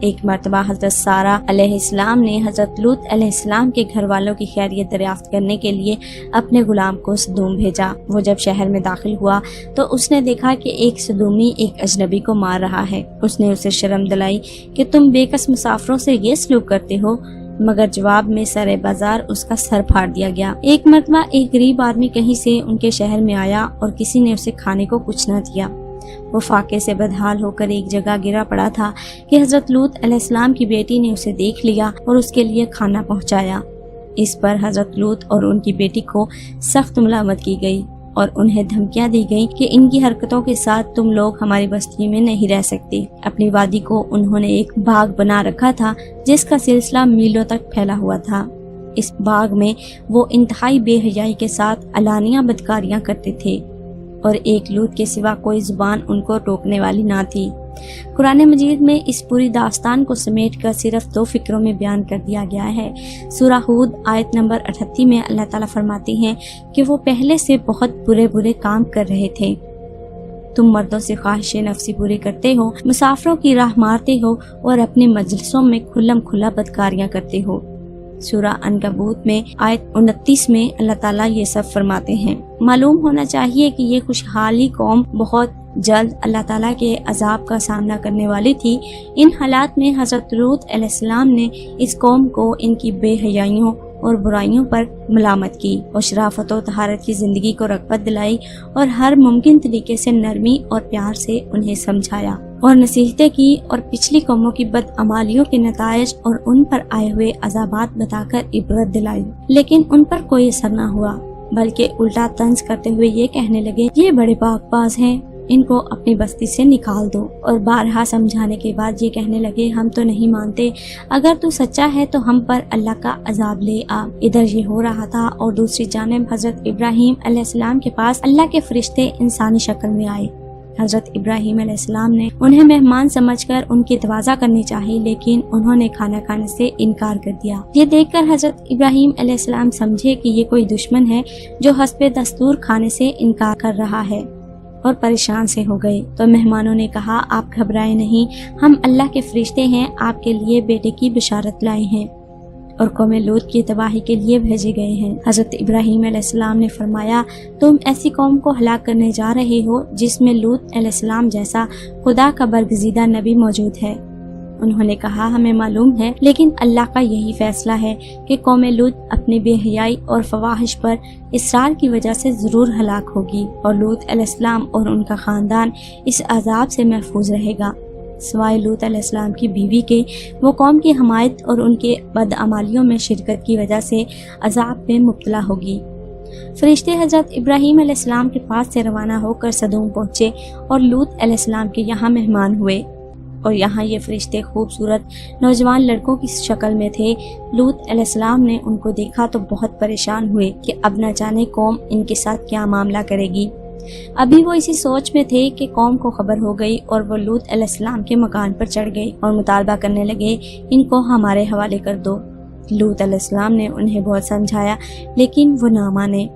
ایک مرتبہ حضرت سارہ علیہ السلام نے حضرت لوط علیہ السلام کے گھر والوں کی خیریت دریافت کرنے کے لیے اپنے غلام کو سدوم بھیجا۔ وہ جب شہر میں داخل ہوا تو اس نے دیکھا کہ ایک سدومی ایک اجنبی کو مار رہا ہے۔ اس نے اسے شرم دلائی کہ تم بے کس مسافروں سے یہ سلوک کرتے ہو، مگر جواب میں سر بازار اس کا سر پھاڑ دیا گیا۔ ایک مرتبہ ایک غریب آدمی کہیں سے ان کے شہر میں آیا اور کسی نے اسے کھانے کو کچھ نہ دیا۔ وہ فاقے سے بدحال ہو کر ایک جگہ گرا پڑا تھا کہ حضرت لوط علیہ السلام کی بیٹی نے اسے دیکھ لیا اور اس کے لیے کھانا پہنچایا۔ اس پر حضرت لوط اور ان کی بیٹی کو سخت ملامت کی گئی اور انہیں دھمکیاں دی گئیں کہ ان کی حرکتوں کے ساتھ تم لوگ ہماری بستی میں نہیں رہ سکتے۔ اپنی وادی کو انہوں نے ایک باغ بنا رکھا تھا جس کا سلسلہ میلوں تک پھیلا ہوا تھا۔ اس باغ میں وہ انتہائی بے حیائی کے ساتھ علانیہ بدکاریاں کرتے تھے اور ایک لوط کے سوا کوئی زبان ان کو ٹوکنے والی نہ تھی۔ قرآن مجید میں اس پوری داستان کو سمیٹ کر صرف 2 فقروں میں بیان کر دیا گیا ہے۔ سورہ ہود آیت نمبر 38 میں اللہ تعالیٰ فرماتے ہیں کہ وہ پہلے سے بہت برے کام کر رہے تھے۔ تم مردوں سے خواہش نفسی پوری کرتے ہو، مسافروں کی راہ مارتے ہو اور اپنے مجلسوں میں کھلم کھلا بدکاریاں کرتے ہو۔ سورہ عنکبوت میں آیت 29 میں اللہ تعالیٰ یہ سب فرماتے ہیں۔ معلوم ہونا چاہیے کہ یہ خوشحالی قوم بہت جلد اللہ تعالیٰ کے عذاب کا سامنا کرنے والی تھی۔ ان حالات میں حضرت لوط علیہ السلام نے اس قوم کو ان کی بے حیائیوں اور برائیوں پر ملامت کی اور شرافت و طہارت کی زندگی کو رغبت دلائی اور ہر ممکن طریقے سے نرمی اور پیار سے انہیں سمجھایا اور نصیحتیں کی اور پچھلی قوموں کی بدعمالیوں کے نتائج اور ان پر آئے ہوئے عذابات بتا کر عبرت دلائی، لیکن ان پر کوئی اثر نہ ہوا، بلکہ الٹا طنز کرتے ہوئے یہ کہنے لگے یہ بڑے پاک باز ہیں، ان کو اپنی بستی سے نکال دو، اور بارہا سمجھانے کے بعد یہ کہنے لگے ہم تو نہیں مانتے، اگر تو سچا ہے تو ہم پر اللہ کا عذاب لے آ۔ ادھر یہ ہو رہا تھا اور دوسری جانب حضرت ابراہیم علیہ السلام کے پاس اللہ کے فرشتے انسانی شکل میں آئے۔ حضرت ابراہیم علیہ السلام نے انہیں مہمان سمجھ کر ان کی توازہ کرنی چاہی، لیکن انہوں نے کھانا کھانے سے انکار کر دیا۔ یہ دیکھ کر حضرت ابراہیم علیہ السلام سمجھے کہ یہ کوئی دشمن ہے جو حسب دستور کھانے سے انکار کر رہا ہے، اور پریشان سے ہو گئے۔ تو مہمانوں نے کہا آپ گھبرائیں نہیں، ہم اللہ کے فرشتے ہیں، آپ کے لیے بیٹے کی بشارت لائے ہیں اور قوم لوط کی تباہی کے لیے بھیجے گئے ہیں۔ حضرت ابراہیم علیہ السلام نے فرمایا تم ایسی قوم کو ہلاک کرنے جا رہے ہو جس میں لوط علیہ السلام جیسا خدا کا برگزیدہ نبی موجود ہے۔ انہوں نے کہا ہمیں معلوم ہے، لیکن اللہ کا یہی فیصلہ ہے کہ قوم لوط اپنی بے حیائی اور فواحش پر اصرار کی وجہ سے ضرور ہلاک ہوگی، اور لوط علیہ السلام اور ان کا خاندان اس عذاب سے محفوظ رہے گا، سوائے لوط علیہ السلام کی بیوی کے۔ وہ قوم کی حمایت اور ان کے بدعمالیوں میں شرکت کی وجہ سے عذاب میں مبتلا ہوگی۔ فرشتے حضرت ابراہیم علیہ السلام کے پاس سے روانہ ہو کر سدوم پہنچے اور لوط علیہ السلام کے یہاں مہمان ہوئے، اور یہاں یہ فرشتے خوبصورت نوجوان لڑکوں کی شکل میں تھے۔ لوط علیہ السلام نے ان کو دیکھا تو بہت پریشان ہوئے کہ اب نہ جانے قوم ان کے ساتھ کیا معاملہ کرے گی۔ ابھی وہ اسی سوچ میں تھے کہ قوم کو خبر ہو گئی اور وہ لوط علیہ السلام کے مکان پر چڑھ گئے اور مطالبہ کرنے لگے ان کو ہمارے حوالے کر دو۔ لوط علیہ السلام نے انہیں بہت سمجھایا لیکن وہ نہ مانے،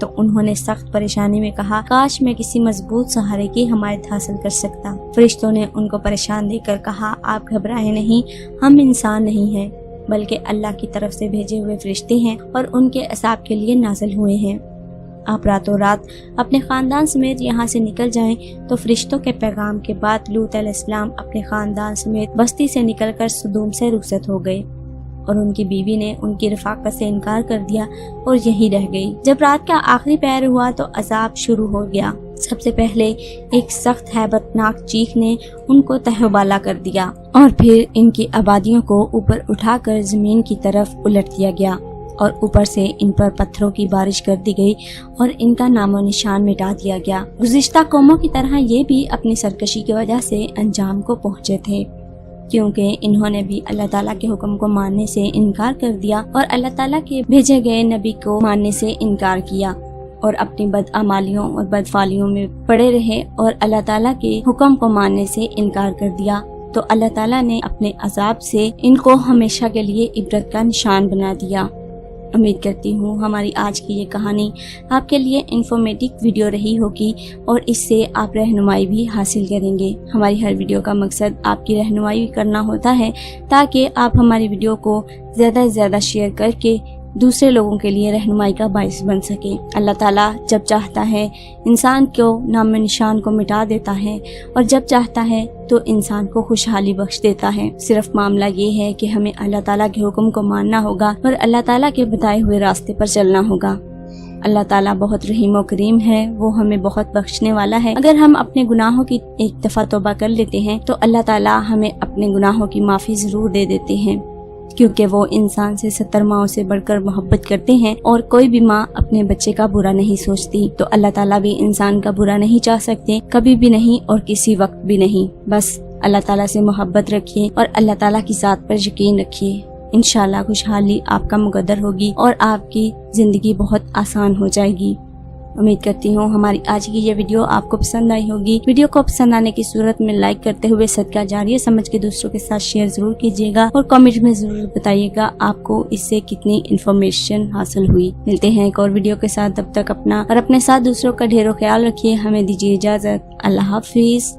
تو انہوں نے سخت پریشانی میں کہا کاش میں کسی مضبوط سہارے کی حمایت حاصل کر سکتا۔ فرشتوں نے ان کو پریشان دیکھ کر کہا آپ گھبرائیں نہیں، ہم انسان نہیں ہیں بلکہ اللہ کی طرف سے بھیجے ہوئے فرشتے ہیں اور ان کے عذاب کے لیے نازل ہوئے ہیں۔ آپ راتوں رات اپنے خاندان سمیت یہاں سے نکل جائیں۔ تو فرشتوں کے پیغام کے بعد لوط علیہ السلام اپنے خاندان سمیت بستی سے نکل کر سدوم سے رخصت ہو گئے، اور ان کی بیوی نے ان کی رفاقت سے انکار کر دیا اور یہی رہ گئی۔ جب رات کا آخری پہر ہوا تو عذاب شروع ہو گیا۔ سب سے پہلے ایک سخت ہیبت ناک چیخ نے ان کو تہہ و بالا کر دیا، اور پھر ان کی آبادیوں کو اوپر اٹھا کر زمین کی طرف الٹ دیا گیا، اور اوپر سے ان پر پتھروں کی بارش کر دی گئی اور ان کا نام و نشان مٹا دیا گیا۔ گزشتہ قوموں کی طرح یہ بھی اپنی سرکشی کی وجہ سے انجام کو پہنچے تھے، کیونکہ انہوں نے بھی اللہ تعالیٰ کے حکم کو ماننے سے انکار کر دیا اور اللہ تعالیٰ کے بھیجے گئے نبی کو ماننے سے انکار کیا، اور اپنی بدعمالیوں اور بدفعلیوں میں پڑے رہے اور اللہ تعالیٰ کے حکم کو ماننے سے انکار کر دیا۔ تو اللہ تعالیٰ نے اپنے عذاب سے ان کو ہمیشہ کے لیے عبرت کا نشان بنا دیا۔ امید کرتی ہوں ہماری آج کی یہ کہانی آپ کے لیے انفارمیٹیو ویڈیو رہی ہوگی اور اس سے آپ رہنمائی بھی حاصل کریں گے۔ ہماری ہر ویڈیو کا مقصد آپ کی رہنمائی کرنا ہوتا ہے تاکہ آپ ہماری ویڈیو کو زیادہ سے زیادہ شیئر کر کے دوسرے لوگوں کے لیے رہنمائی کا باعث بن سکے۔ اللہ تعالیٰ جب چاہتا ہے انسان کو نام نشان کو مٹا دیتا ہے اور جب چاہتا ہے تو انسان کو خوشحالی بخش دیتا ہے۔ صرف معاملہ یہ ہے کہ ہمیں اللہ تعالیٰ کے حکم کو ماننا ہوگا اور اللہ تعالیٰ کے بتائے ہوئے راستے پر چلنا ہوگا۔ اللہ تعالیٰ بہت رحیم و کریم ہے، وہ ہمیں بہت بخشنے والا ہے۔ اگر ہم اپنے گناہوں کی ایک دفعہ توبہ کر لیتے ہیں تو اللہ تعالیٰ ہمیں اپنے گناہوں کی معافی ضرور دے دیتے ہیں، کیونکہ وہ انسان سے 70 ماؤں سے بڑھ کر محبت کرتے ہیں اور کوئی بھی ماں اپنے بچے کا برا نہیں سوچتی۔ تو اللہ تعالیٰ بھی انسان کا برا نہیں چاہ سکتے، کبھی بھی نہیں اور کسی وقت بھی نہیں۔ بس اللہ تعالیٰ سے محبت رکھیے اور اللہ تعالیٰ کی ذات پر یقین رکھیے، انشاءاللہ خوشحالی آپ کا مقدر ہوگی اور آپ کی زندگی بہت آسان ہو جائے گی۔ امید کرتی ہوں ہماری آج کی یہ ویڈیو آپ کو پسند آئی ہوگی۔ ویڈیو کو پسند آنے کی صورت میں لائک کرتے ہوئے صدقہ جاریہ سمجھ کے دوسروں کے ساتھ شیئر ضرور کیجیے گا اور کامنٹ میں ضرور بتائیے گا آپ کو اس سے کتنی انفارمیشن حاصل ہوئی۔ ملتے ہیں ایک اور ویڈیو کے ساتھ، تب تک اپنا اور اپنے ساتھ دوسروں کا ڈھیروں خیال رکھیے۔ ہمیں دیجیے اجازت، اللہ حافظ۔